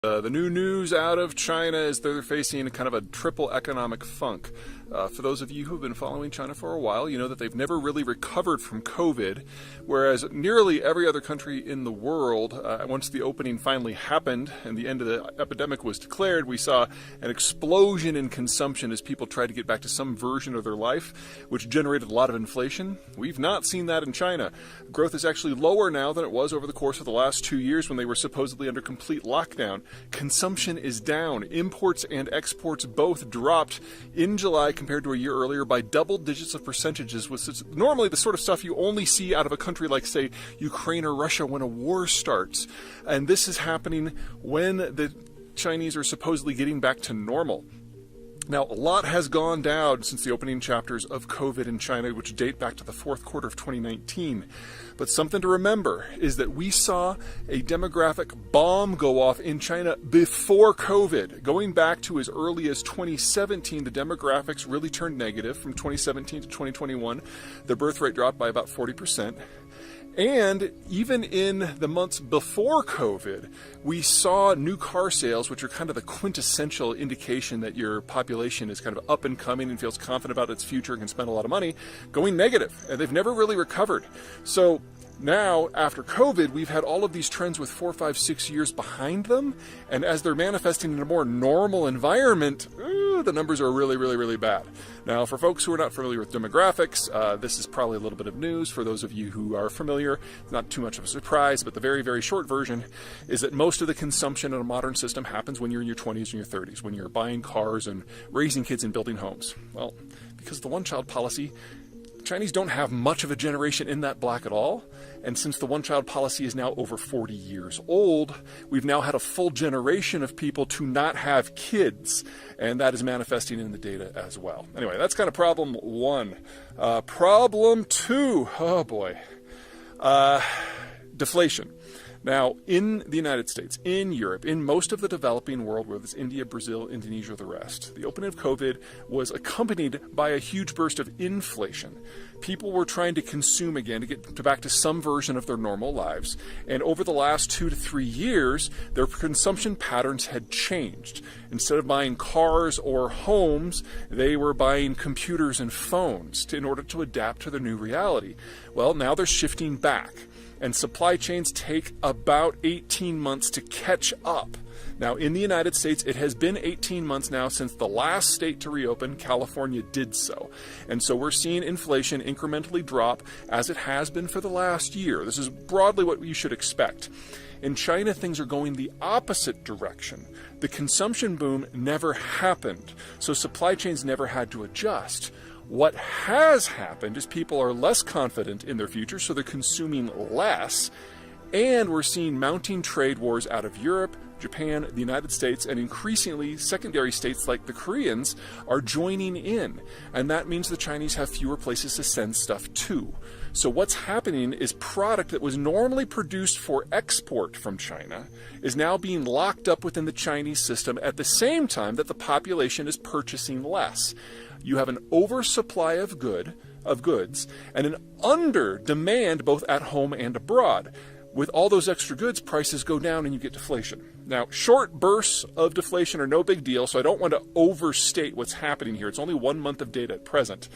The new news out of China is they're facing kind of a triple economic funk. For those of you who have been following China for a while, you know that they've never really recovered from COVID, whereas nearly every other country in the world, once the opening finally happened and the end of the epidemic was declared, we saw an explosion in consumption as people tried to get back to some version of their life, which generated a lot of inflation. We've not seen that in China. Growth is actually lower now than it was over the course of the last 2 years when they were supposedly under complete lockdown. Consumption is down. Imports and exports both dropped in July compared to a year earlier by double digits of percentages, which is normally the sort of stuff you only see out of a country like, say, Ukraine or Russia when a war starts. And this is happening when the Chinese are supposedly getting back to normal. Now, a lot has gone down since the opening chapters of COVID in China, which date back to the fourth quarter of 2019. But something to remember is that we saw a demographic bomb go off in China before COVID. Going back to as early as 2017, the demographics really turned negative. From 2017 to 2021, the birth rate dropped by about 40%. And even in the months before COVID, we saw new car sales, which are kind of the quintessential indication that your population is kind of up and coming and feels confident about its future and can spend a lot of money, going negative. And they've never really recovered. So now, after COVID, we've had all of these trends with 4, 5, 6 years behind them. And as they're manifesting in a more normal environment, the numbers are really, really, really bad. Now, for folks who are not familiar with demographics, this is probably a little bit of news. For those of you who are familiar, it's not too much of a surprise, but the very, very short version is that most of the consumption in a modern system happens when you're in your 20s and your 30s, when you're buying cars and raising kids and building homes. Well, because of the one-child policy, Chinese don't have much of a generation in that block at all. And since the one-child policy is now over 40 years old, we've now had a full generation of people to not have kids. And that is manifesting in the data as well. Anyway, that's kind of problem one. Problem two, oh boy, deflation. Now, in the United States, in Europe, in most of the developing world, whether it's India, Brazil, Indonesia, or the rest, the opening of COVID was accompanied by a huge burst of inflation. People were trying to consume again to get back to some version of their normal lives. And over the last 2 to 3 years, their consumption patterns had changed. Instead of buying cars or homes, they were buying computers and phones in order to adapt to the new reality. Well, now they're shifting back. And supply chains take about 18 months to catch up. Now, in the United States, it has been 18 months now since the last state to reopen. California did so. And so we're seeing inflation incrementally drop as it has been for the last year. This is broadly what you should expect. In China, things are going the opposite direction. The consumption boom never happened, so supply chains never had to adjust. What has happened is people are less confident in their future, so they're consuming less, and we're seeing mounting trade wars out of Europe, Japan, the United States, and increasingly secondary states like the Koreans are joining in, and that means the Chinese have fewer places to send stuff to. So what's happening is product that was normally produced for export from China is now being locked up within the Chinese system at the same time that the population is purchasing less. You have an oversupply of goods and an under demand both at home and abroad. With all those extra goods, prices go down and you get deflation. Now, short bursts of deflation are no big deal, so I don't want to overstate what's happening here. It's only 1 month of data at present.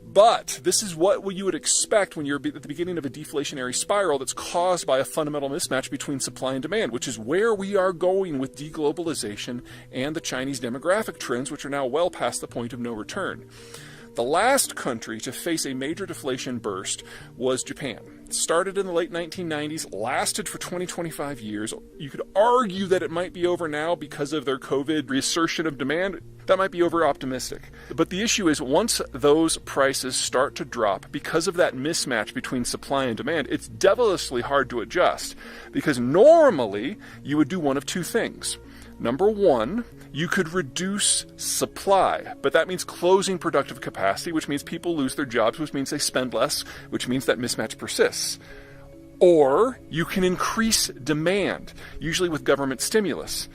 But this is what you would expect when you're at the beginning of a deflationary spiral that's caused by a fundamental mismatch between supply and demand, which is where we are going with deglobalization and the Chinese demographic trends, which are now well past the point of no return. The last country to face a major deflation burst was Japan. It started in the late 1990s, lasted for 20-25 years. You could argue that it might be over now because of their COVID reassertion of demand. That might be over-optimistic. But the issue is once those prices start to drop because of that mismatch between supply and demand, it's devilishly hard to adjust because normally you would do one of two things. Number one, you could reduce supply, but that means closing productive capacity, which means people lose their jobs, which means they spend less, which means that mismatch persists. Or you can increase demand, usually with government stimulus.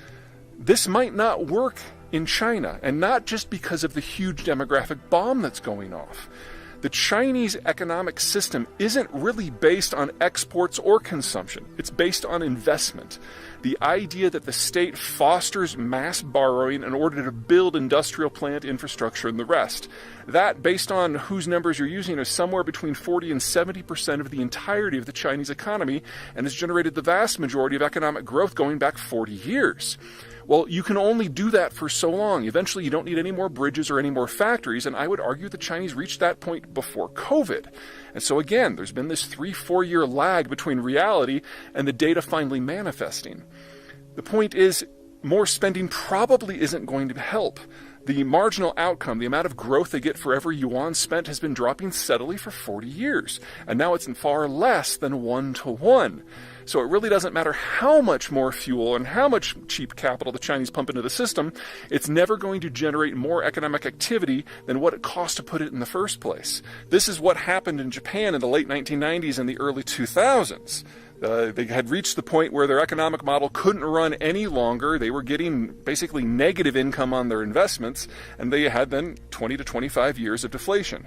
This might not work in China, and not just because of the huge demographic bomb that's going off. The Chinese economic system isn't really based on exports or consumption. It's based on investment. The idea that the state fosters mass borrowing in order to build industrial plant infrastructure and the rest. That, based on whose numbers you're using, is somewhere between 40 and 70% of the entirety of the Chinese economy and has generated the vast majority of economic growth going back 40 years. Well, you can only do that for so long. Eventually, you don't need any more bridges or any more factories, and I would argue the Chinese reached that point before COVID. And so again, there's been this 3-4 year lag between reality and the data finally manifesting. The point is, more spending probably isn't going to help. The marginal outcome, the amount of growth they get for every yuan spent, has been dropping steadily for 40 years, and now it's far less than 1-to-1. So it really doesn't matter how much more fuel and how much cheap capital the Chinese pump into the system, it's never going to generate more economic activity than what it cost to put it in the first place. This is what happened in Japan in the late 1990s and the early 2000s. They had reached the point where their economic model couldn't run any longer. They were getting basically negative income on their investments, and they had then 20 to 25 years of deflation.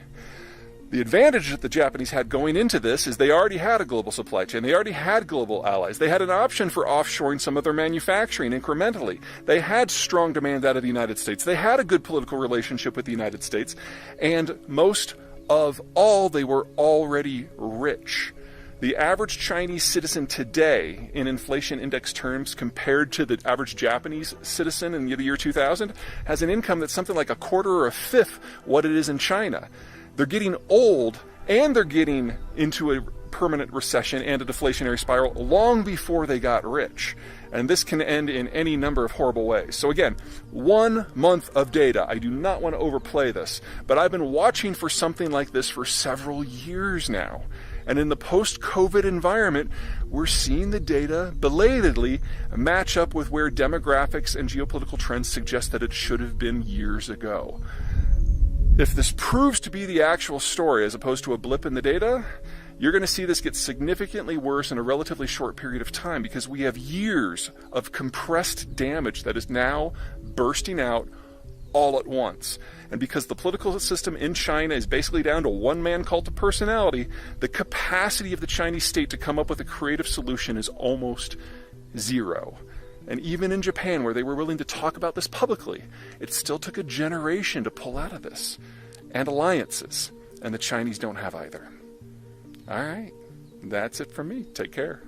The advantage that the Japanese had going into this is they already had a global supply chain. They already had global allies. They had an option for offshoring some of their manufacturing incrementally. They had strong demand out of the United States. They had a good political relationship with the United States. And most of all, they were already rich. The average Chinese citizen today, in inflation index terms, compared to the average Japanese citizen in the year 2000, has an income that's something like a quarter or a fifth what it is in China. They're getting old, and they're getting into a permanent recession and a deflationary spiral long before they got rich. And this can end in any number of horrible ways. So again, 1 month of data. I do not want to overplay this, but I've been watching for something like this for several years now. And in the post-COVID environment, we're seeing the data belatedly match up with where demographics and geopolitical trends suggest that it should have been years ago. If this proves to be the actual story as opposed to a blip in the data, you're going to see this get significantly worse in a relatively short period of time because we have years of compressed damage that is now bursting out all at once. And because the political system in China is basically down to one-man cult of personality, the capacity of the Chinese state to come up with a creative solution is almost zero. And even in Japan, where they were willing to talk about this publicly, it still took a generation to pull out of this. And alliances. And the Chinese don't have either. All right. That's it from me. Take care.